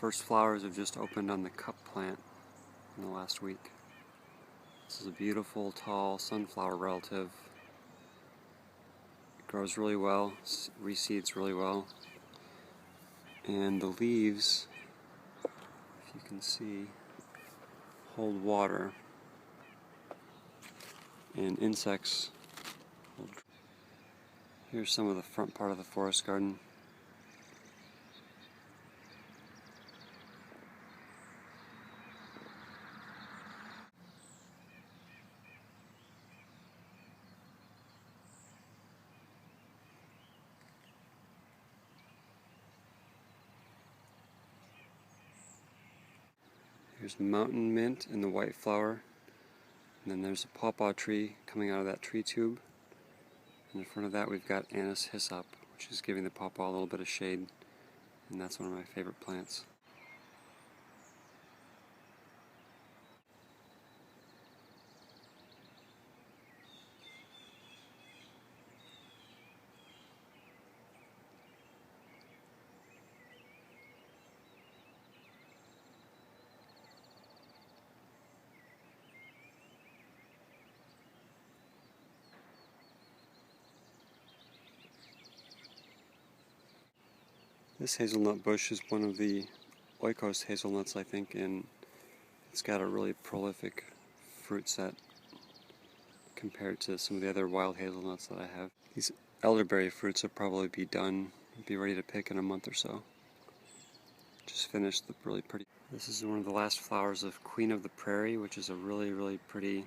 First flowers have just opened on the cup plant in the last week. This is a beautiful, tall sunflower relative. It grows really well, reseeds really well. And the leaves, if you can see, hold water. And insects. Here's some of the front part of the forest garden. Here's mountain mint and the white flower. And then there's a pawpaw tree coming out of that tree tube. And in front of that we've got anise hyssop, which is giving the pawpaw a little bit of shade. And that's one of my favorite plants. This hazelnut bush is one of the oikos hazelnuts, I think, and it's got a really prolific fruit set compared to some of the other wild hazelnuts that I have. These elderberry fruits will probably be done, be ready to pick in a month or so. Just finished the really pretty. This is one of the last flowers of Queen of the Prairie, which is a really, really pretty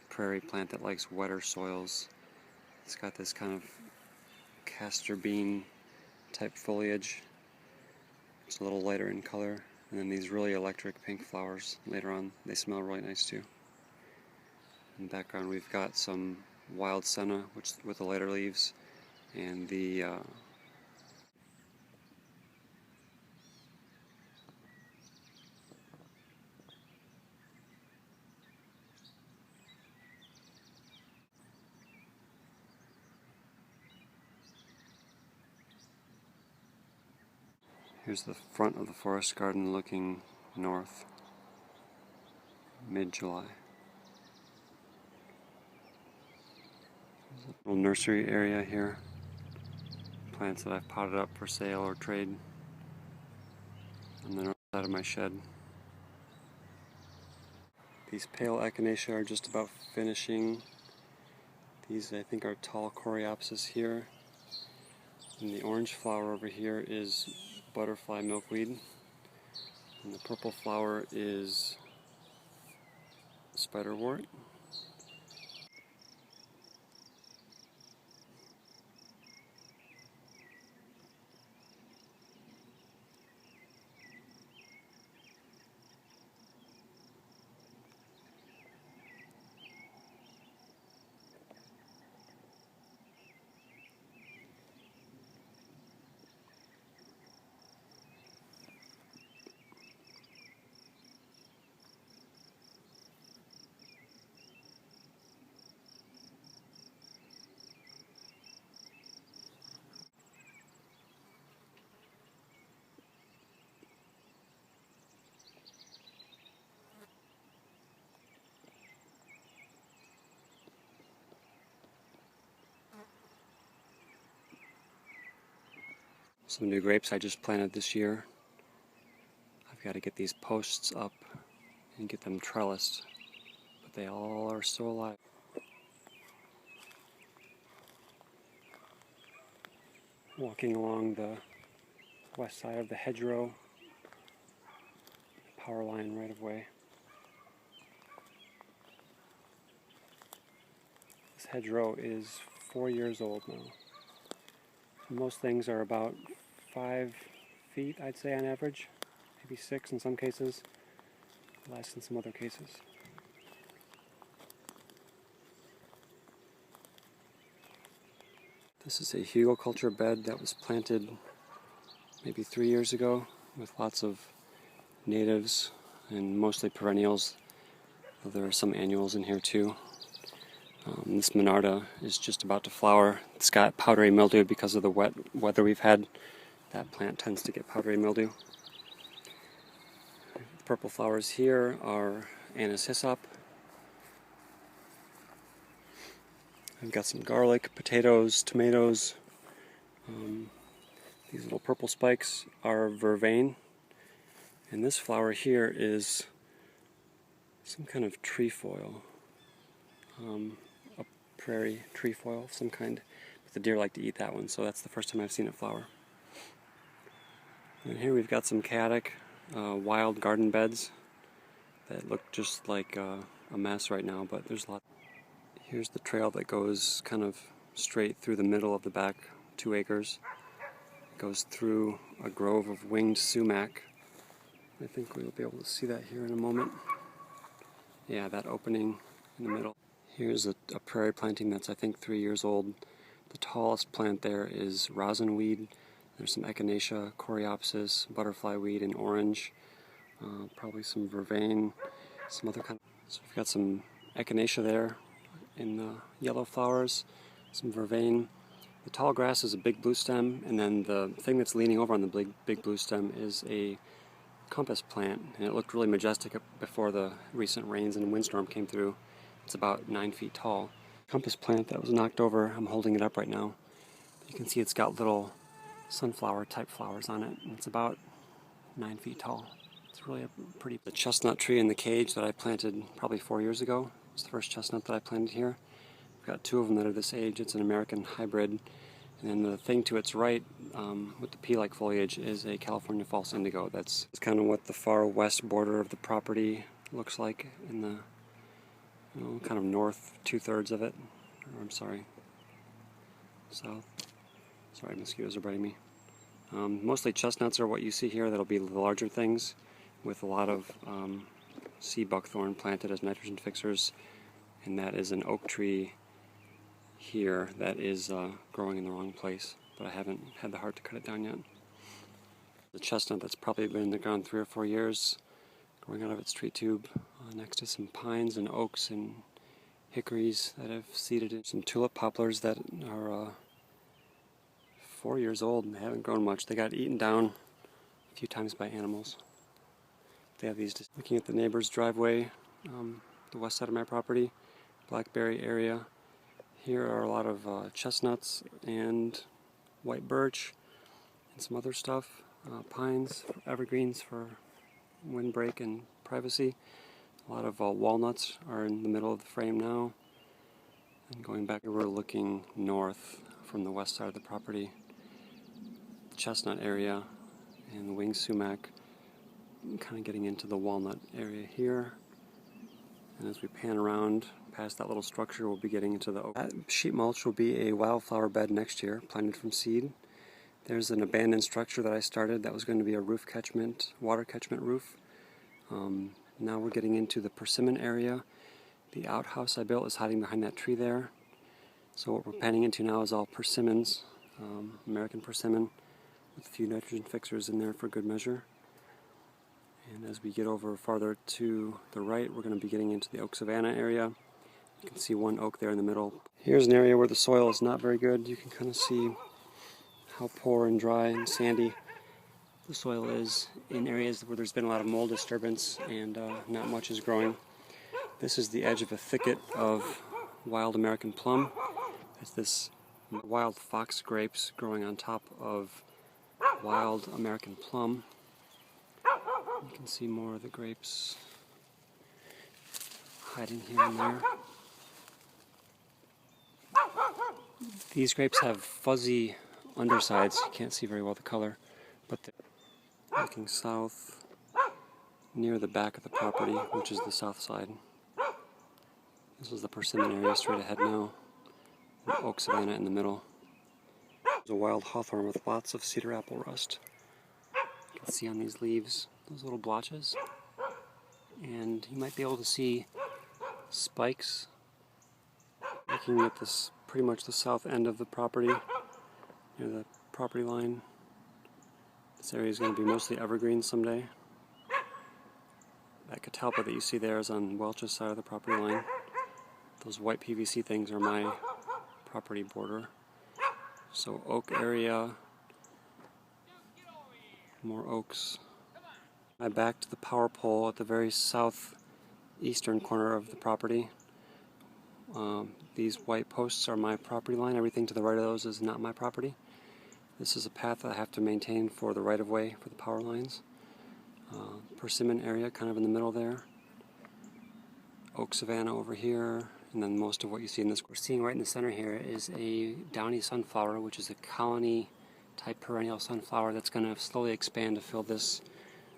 prairie plant that likes wetter soils. It's got this kind of castor bean type foliage. It's a little lighter in color, and then these really electric pink flowers later on. They smell really nice too. In the background we've got some wild senna, which with the lighter leaves, and the here's the front of the forest garden looking north, mid-July. There's a little nursery area here, plants that I've potted up for sale or trade on the north side of my shed. These pale echinacea are just about finishing. These I think are tall coreopsis here. And the orange flower over here is butterfly milkweed. And the purple flower is spiderwort. Some new grapes I just planted this year. I've got to get these posts up and get them trellised, but they all are still alive. Walking along the west side of the hedgerow, power line right of way. This hedgerow is 4 years old now. Most things are about 5 feet, I'd say, on average. Maybe 6 in some cases, less in some other cases. This is a hugelkultur bed that was planted maybe 3 years ago with lots of natives and mostly perennials, though there are some annuals in here too. This Monarda is just about to flower. It's got powdery mildew because of the wet weather we've had. That plant tends to get powdery mildew. purple flowers here are anise hyssop. I've got some garlic, potatoes, tomatoes. These little purple spikes are vervain. And this flower here is some kind of trefoil. A prairie trefoil of some kind. But the deer like to eat that one, so that's the first time I've seen it flower. And here we've got some chaotic wild garden beds that look just like a mess right now, but there's a lot. Here's the trail that goes kind of straight through the middle of the back 2 acres. It goes through a grove of winged sumac. I think we'll be able to see that here in a moment. Yeah, that opening in the middle. Here's a prairie planting that's I think 3 years old. The tallest plant there is rosin weed. There's some echinacea, coreopsis, butterfly weed, and orange. Probably some vervain, some other kind of... So we've got some echinacea there in the yellow flowers, some vervain. The tall grass is a big blue stem, and then the thing that's leaning over on the big blue stem is a compass plant, and it looked really majestic before the recent rains and windstorm came through. It's about 9 feet tall. Compass plant that was knocked over, I'm holding it up right now. You can see it's got little sunflower type flowers on it, and it's about 9 feet tall. It's really a pretty... The chestnut tree in the cage that I planted probably 4 years ago. It's the first chestnut that I planted here. I've got 2 of them that are this age. It's an American hybrid. And then the thing to its right, with the pea-like foliage, is a California false indigo. That's kind of what the far west border of the property looks like in the kind of north 2/3 of it. Or, I'm sorry, south. Sorry, mosquitoes are biting me. Mostly chestnuts are what you see here. That'll be the larger things, with a lot of sea buckthorn planted as nitrogen fixers, and that is an oak tree here that is growing in the wrong place, but I haven't had the heart to cut it down yet. The chestnut that's probably been in the ground 3 or 4 years, growing out of its tree tube, next to some pines and oaks and hickories that I've seeded in. Some tulip poplars that are 4 years old and they haven't grown much. They got eaten down a few times by animals. They have these. Looking at the neighbor's driveway, the west side of my property, blackberry area. Here are a lot of chestnuts and white birch and some other stuff. Pines, evergreens for windbreak and privacy. A lot of walnuts are in the middle of the frame now. And going back, we're looking north from the west side of the property. The chestnut area and the winged sumac, kind of getting into the walnut area here. And as we pan around past that little structure, we'll be getting into the oak. That sheet mulch will be a wildflower bed next year, planted from seed. There's an abandoned structure that I started that was going to be a roof catchment, water catchment roof. Now we're getting into the persimmon area. The outhouse I built is hiding behind that tree there. So what we're panning into now is all persimmons, American persimmon, with a few nitrogen fixers in there for good measure. And as we get over farther to the right, we're going to be getting into the oak savanna area. You can see one oak there in the middle. Here's an area where the soil is not very good. You can kind of see how poor and dry and sandy the soil is in areas where there's been a lot of mold disturbance and not much is growing. This is the edge of a thicket of wild American plum. It's this wild fox grapes growing on top of wild American plum. You can see more of the grapes hiding here and there. These grapes have fuzzy undersides. You can't see very well the color, but they're looking south near the back of the property, which is the south side. This is the persimmon area straight ahead now, and oak savanna in the middle. There's a wild hawthorn with lots of cedar apple rust. You can see on these leaves those little blotches, and you might be able to see spikes looking at this pretty much the south end of the property, near the property line. This area is going to be mostly evergreen someday. That catalpa that you see there is on Welch's side of the property line. Those white PVC things are my property border. So oak area, more oaks. I back to the power pole at the very southeastern corner of the property. These white posts are my property line. Everything to the right of those is not my property. This is a path that I have to maintain for the right-of-way for the power lines. Persimmon area kind of in the middle there. Oak savanna over here, and then most of what you see in this. We're seeing right in the center here is a downy sunflower, which is a colony type perennial sunflower that's going to slowly expand to fill this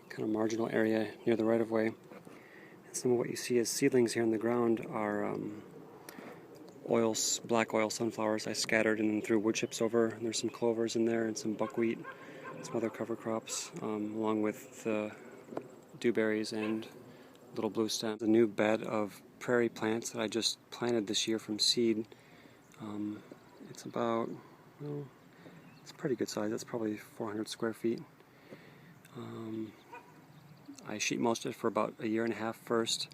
kind of marginal area near the right-of-way. And some of what you see as seedlings here in the ground are black oil sunflowers I scattered and then threw wood chips over. And there's some clovers in there and some buckwheat, some other cover crops, along with the dewberries and little blue stems. A new bed of prairie plants that I just planted this year from seed. It's about, well, it's a pretty good size. That's probably 400 square feet. I sheet mulched it for about a year and a half first,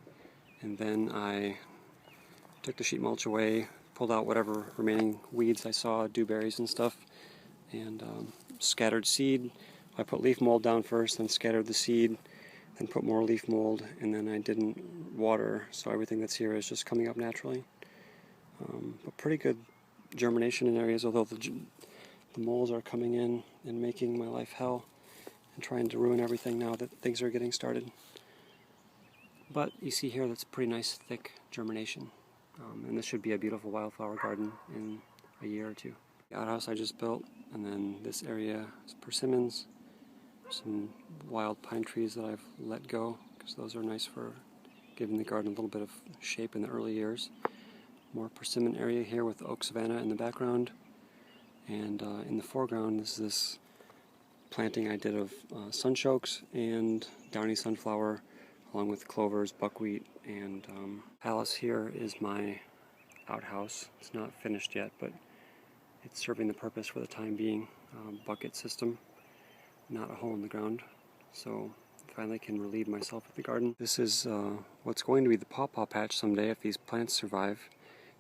and then I took the sheet mulch away, pulled out whatever remaining weeds I saw, dewberries and stuff, and scattered seed. I put leaf mold down first, then scattered the seed, then put more leaf mold, and then I didn't water, so everything that's here is just coming up naturally. But pretty good germination in areas, although the moles are coming in and making my life hell and trying to ruin everything now that things are getting started. But you see here that's pretty nice thick germination. And this should be a beautiful wildflower garden in a year or two. The outhouse I just built, and then this area is persimmons, some wild pine trees that I've let go because those are nice for giving the garden a little bit of shape in the early years. More persimmon area here with oak savanna in the background, and in the foreground is this planting I did of sunchokes and downy sunflower, along with clovers, buckwheat, and palace here is my outhouse. It's not finished yet, but it's serving the purpose for the time being. Bucket system, not a hole in the ground, so finally can relieve myself of the garden. This is what's going to be the pawpaw patch someday if these plants survive.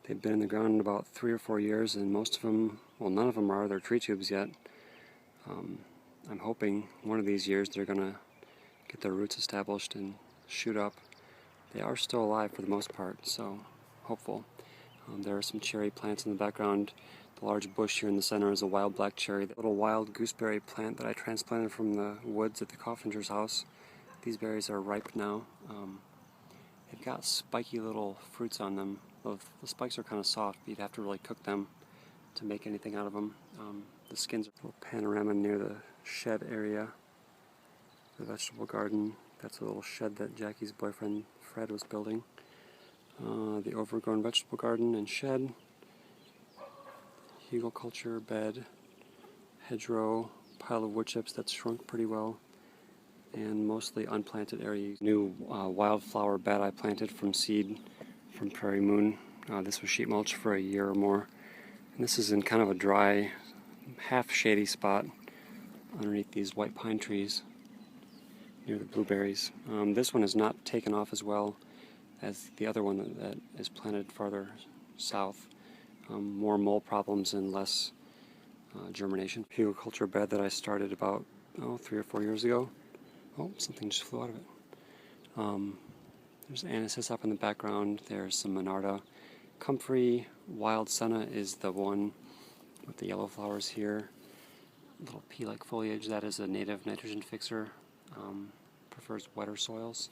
They've been in the ground about 3 or 4 years, and most of them, well, none of them are their tree tubes yet. I'm hoping one of these years they're going to get their roots established and shoot up. They are still alive for the most part, so hopeful. There are some cherry plants in the background. The large bush here in the center is a wild black cherry. The little wild gooseberry plant that I transplanted from the woods at the Coffinger's house. These berries are ripe now. They've got spiky little fruits on them. The spikes are kind of soft, but you'd have to really cook them to make anything out of them. The skins are a little panorama near the shed area. The vegetable garden. That's a little shed that Jackie's boyfriend Fred was building. The overgrown vegetable garden and shed. Hugelculture bed. Hedgerow. Pile of wood chips that's shrunk pretty well. And mostly unplanted areas. New wildflower bed I planted from seed from Prairie Moon. This was sheet mulch for a year or more. And this is in kind of a dry, half shady spot underneath these white pine trees near the blueberries. This one has not taken off as well as the other one that is planted farther south. More mole problems and less germination. Hugelculture bed that I started about 3 or 4 years ago. Oh, something just flew out of it. There's anisis up in the background. There's some monarda. Comfrey wild senna is the one with the yellow flowers here. Little pea-like foliage. That is a native nitrogen fixer. Prefers wetter soils.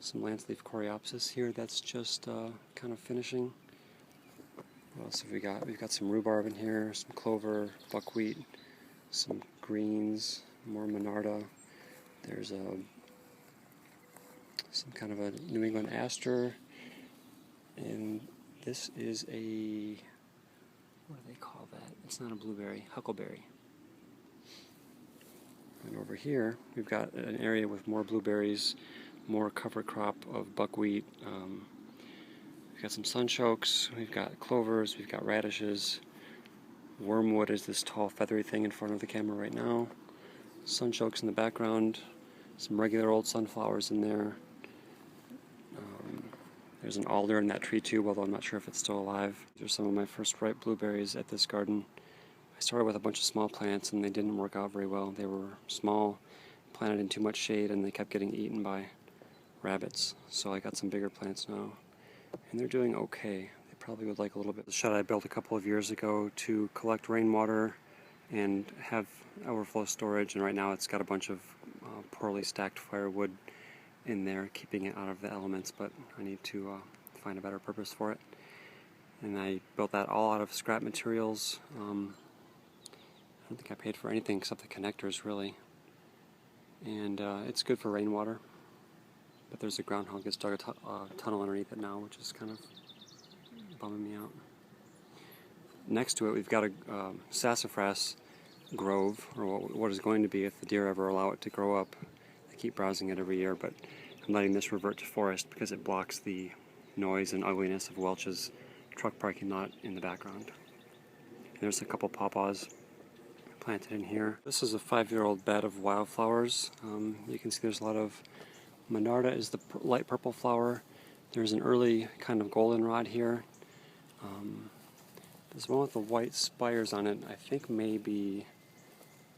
Some lance leaf coreopsis here. That's just kind of finishing. What else have we got? We've got some rhubarb in here, some clover, buckwheat, some greens, more monarda. There's some kind of a New England aster, and this is a, what do they call that? It's not a blueberry, huckleberry. And over here, we've got an area with more blueberries, more cover crop of buckwheat. We've got some sunchokes, we've got clovers, we've got radishes. Wormwood is this tall feathery thing in front of the camera right now. Sunchokes in the background, some regular old sunflowers in there. There's an alder in that tree too, although I'm not sure if it's still alive. These are some of my first ripe blueberries at this garden. I started with a bunch of small plants and they didn't work out very well. They were small, planted in too much shade and they kept getting eaten by rabbits. So I got some bigger plants now, and they're doing okay. They probably would like a little bit. The shed I built a couple of years ago to collect rainwater and have overflow storage, and right now it's got a bunch of poorly stacked firewood in there, keeping it out of the elements, but I need to find a better purpose for it. And I built that all out of scrap materials. I don't think I paid for anything except the connectors, really. And it's good for rainwater, but there's a groundhog that's dug a tunnel underneath it now, which is kind of bumming me out. Next to it, we've got a sassafras grove, or what is going to be if the deer ever allow it to grow up. I keep browsing it every year, but I'm letting this revert to forest because it blocks the noise and ugliness of Welch's truck parking lot in the background. And there's a couple pawpaws planted in here. This is a 5-year-old bed of wildflowers. You can see there's a lot of Monarda is the light purple flower. There's an early kind of goldenrod here. There's one with the white spires on it. I think maybe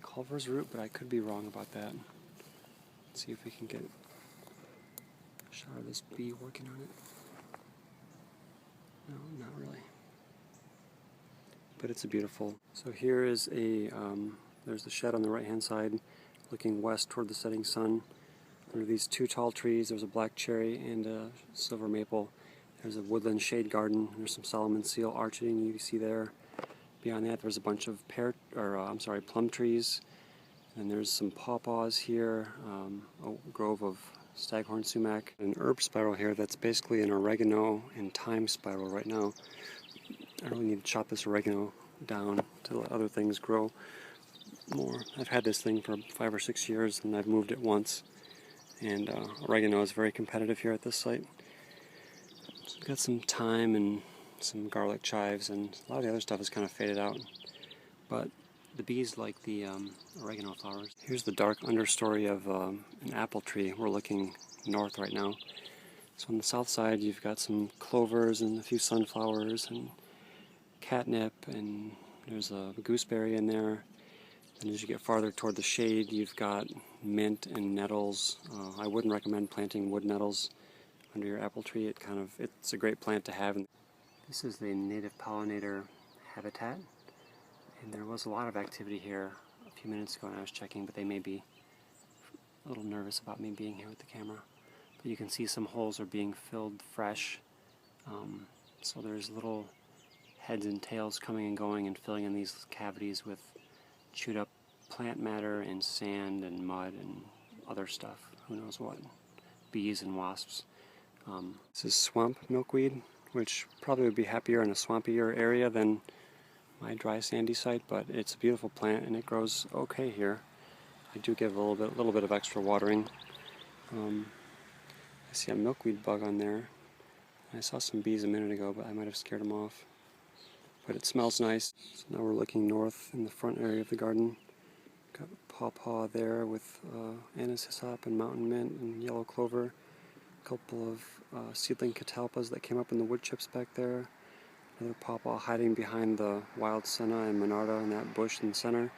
Culver's root, but I could be wrong about that. Let's see if we can get a shot of this bee working on it. No, not really. But it's a beautiful. So here is there's the shed on the right hand side, looking west toward the setting sun. There are these 2 tall trees. There's a black cherry and a silver maple. There's a woodland shade garden. There's some Solomon seal arching you see there. Beyond that, there's a bunch of plum trees. And there's some pawpaws here, a grove of staghorn sumac, an herb spiral here that's basically an oregano and thyme spiral right now. I really need to chop this oregano down to let other things grow more. I've had this thing for 5 or 6 years and I've moved it once. And oregano is very competitive here at this site. So we've got some thyme and some garlic chives, and a lot of the other stuff is kind of faded out. But the bees like the oregano flowers. Here's the dark understory of an apple tree. We're looking north right now. So on the south side you've got some clovers and a few sunflowers and catnip, and there's a gooseberry in there. And as you get farther toward the shade, you've got mint and nettles. I wouldn't recommend planting wood nettles under your apple tree. It's a great plant to have. This is the native pollinator habitat, and there was a lot of activity here a few minutes ago when I was checking, but they may be a little nervous about me being here with the camera. But you can see some holes are being filled fresh. So there's little heads and tails coming and going and filling in these cavities with chewed up plant matter and sand and mud and other stuff, who knows what, bees and wasps. This is swamp milkweed, which probably would be happier in a swampier area than my dry sandy site, but it's a beautiful plant and it grows okay here. I do give a little bit of extra watering. I see a milkweed bug on there. I saw some bees a minute ago, but I might have scared them off. But it smells nice. So now we're looking north in the front area of the garden. Got pawpaw there with anise hyssop and mountain mint and yellow clover. A couple of seedling catalpas that came up in the wood chips back there. Another pawpaw hiding behind the wild senna and monarda in that bush in the center.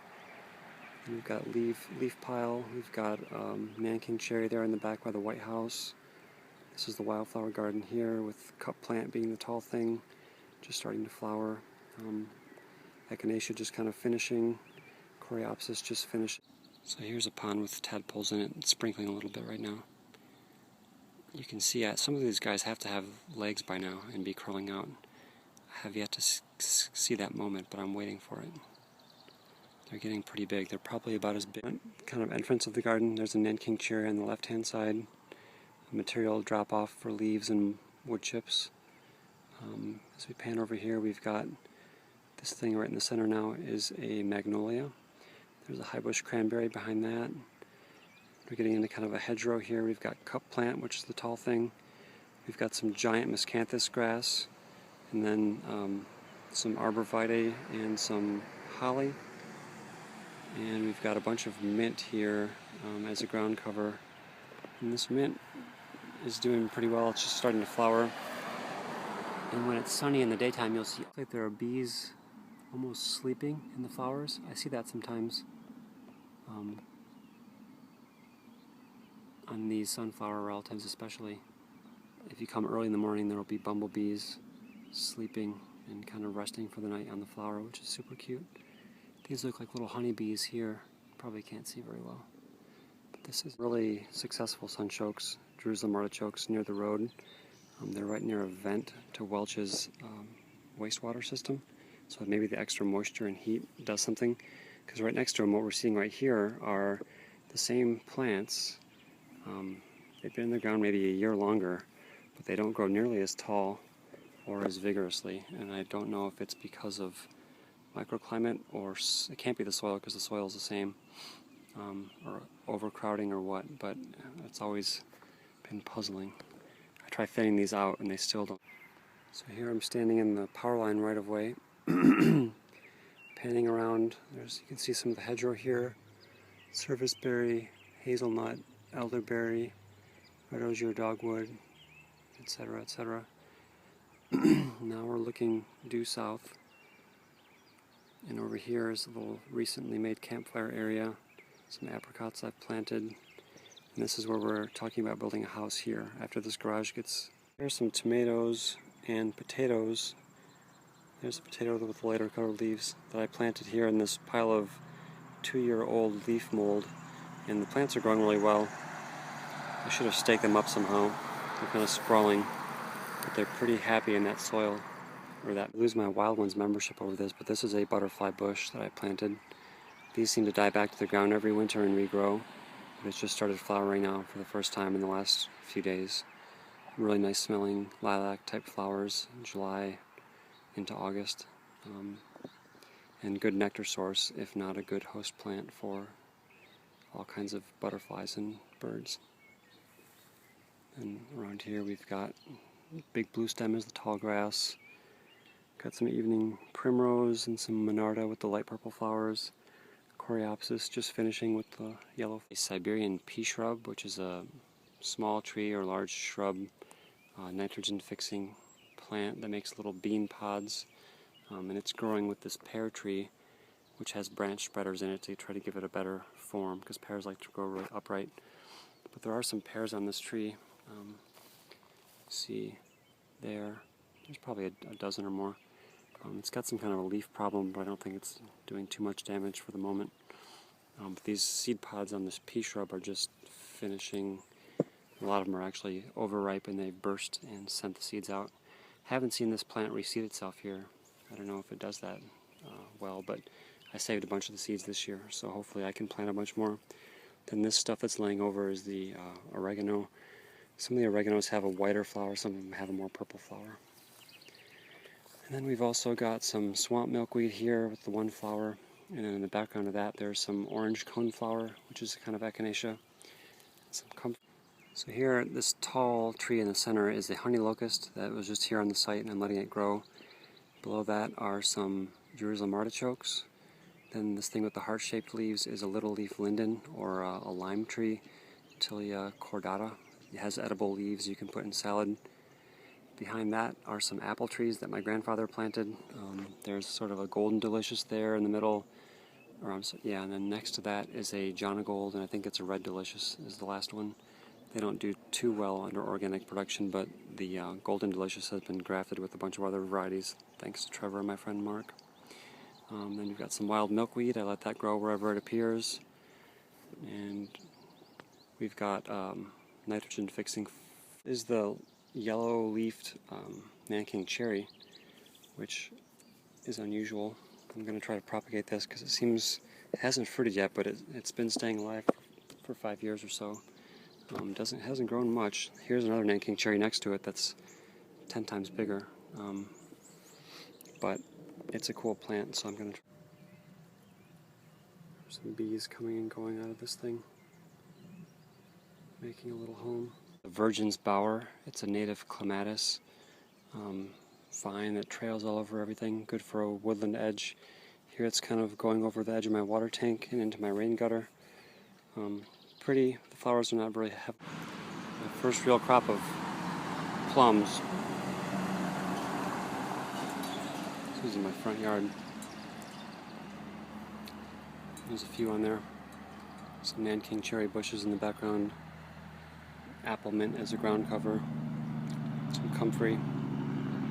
And we've got leaf pile. We've got Nanking cherry there in the back by the White House. This is the wildflower garden here, with cup plant being the tall thing, just starting to flower. Echinacea just kind of finishing. Coreopsis just finished. So here's a pond with tadpoles in it. It's sprinkling a little bit right now. You can see some of these guys have to have legs by now and be crawling out. I have yet to see that moment, but I'm waiting for it. They're getting pretty big. They're probably about as big. Kind of entrance of the garden. There's a Nanking cherry on the left-hand side. A material drop-off for leaves and wood chips. As we pan over here, we've got this thing right in the center now is a magnolia. There's a high bush cranberry behind that. We're getting into kind of a hedgerow here. We've got cup plant, which is the tall thing. We've got some giant miscanthus grass, and then some arborvitae and some holly. And we've got a bunch of mint here as a ground cover. And this mint is doing pretty well. It's just starting to flower. And when it's sunny in the daytime, you'll see like there are bees almost sleeping in the flowers. I see that sometimes. on these sunflower relatives especially. If you come early in the morning, there will be bumblebees sleeping and kind of resting for the night on the flower, which is super cute. These look like little honeybees here. Probably can't see very well. But this is really successful sunchokes, Jerusalem artichokes near the road. They're right near a vent to Welch's wastewater system. So maybe the extra moisture and heat does something. Because right next to them, what we're seeing right here are the same plants. They've been in the ground maybe a year longer, but they don't grow nearly as tall or as vigorously. And I don't know if it's because of microclimate, or it can't be the soil because the soil is the same, or overcrowding or what, but it's always been puzzling. I try thinning these out and they still don't. So here I'm standing in the power line right of way, panning around. You can see some of the hedgerow here, serviceberry, hazelnut, elderberry, red osier dogwood, etc., etc. Now we're looking due south. And over here is a little recently made campfire area, some apricots I've planted. And this is where we're talking about building a house here after this garage gets... Here's some tomatoes and potatoes. There's a potato with lighter colored leaves that I planted here in this pile of 2-year-old leaf mold. And the plants are growing really well. I should have staked them up somehow. They're kind of sprawling, but they're pretty happy in that soil. Or that. I lose my Wild Ones membership over this, but this is a butterfly bush that I planted. These seem to die back to the ground every winter and regrow, but it's just started flowering now for the first time in the last few days. Really nice smelling lilac type flowers in July into August, and good nectar source, if not a good host plant for all kinds of butterflies and birds. And around here we've got big blue stem is the tall grass. Got some evening primrose and some monarda with the light purple flowers. Coreopsis just finishing with the yellow. A Siberian pea shrub, which is a small tree or large shrub, nitrogen fixing plant that makes little bean pods. And it's growing with this pear tree, which has branch spreaders in it to try to give it a better form, because pears like to grow really upright. But there are some pears on this tree. See there. There's probably a dozen or more. It's got some kind of a leaf problem, but I don't think it's doing too much damage for the moment. But these seed pods on this pea shrub are just finishing. A lot of them are actually overripe and they burst and sent the seeds out. Haven't seen this plant reseed itself here. I don't know if it does that well, but I saved a bunch of the seeds this year, so hopefully I can plant a bunch more. Then this stuff that's laying over is the oregano. Some of the oreganos have a whiter flower, some of them have a more purple flower. And then we've also got some swamp milkweed here with the one flower, and then in the background of that there's some orange coneflower, which is a kind of echinacea. So here, this tall tree in the center is a honey locust that was just here on the site, and I'm letting it grow. Below that are some Jerusalem artichokes. Then this thing with the heart-shaped leaves is a little leaf linden, or a lime tree, Tilia cordata. It has edible leaves you can put in salad. Behind that are some apple trees that my grandfather planted. There's sort of a golden delicious there in the middle. And then next to that is a Jonagold, and I think it's a red delicious is the last one. They don't do too well under organic production, but the golden delicious has been grafted with a bunch of other varieties, thanks to Trevor and my friend Mark. Then you've got some wild milkweed. I let that grow wherever it appears. And we've got nitrogen fixing. Is the yellow-leafed Nanking cherry, which is unusual. I'm going to try to propagate this because it hasn't fruited yet, but it's been staying alive for 5 years or so. Hasn't grown much. Here's another Nanking cherry next to it that's 10 times bigger, but it's a cool plant, so I'm going to try. There's some bees coming and going out of this thing, making a little home. The Virgin's Bower, it's a native clematis vine that trails all over everything, good for a woodland edge. Here it's kind of going over the edge of my water tank and into my rain gutter. Pretty, the flowers are not very heavy. My first real crop of plums. This is in my front yard. There's a few on there. Some Nanking cherry bushes in the background. apple mint as a ground cover. Some comfrey.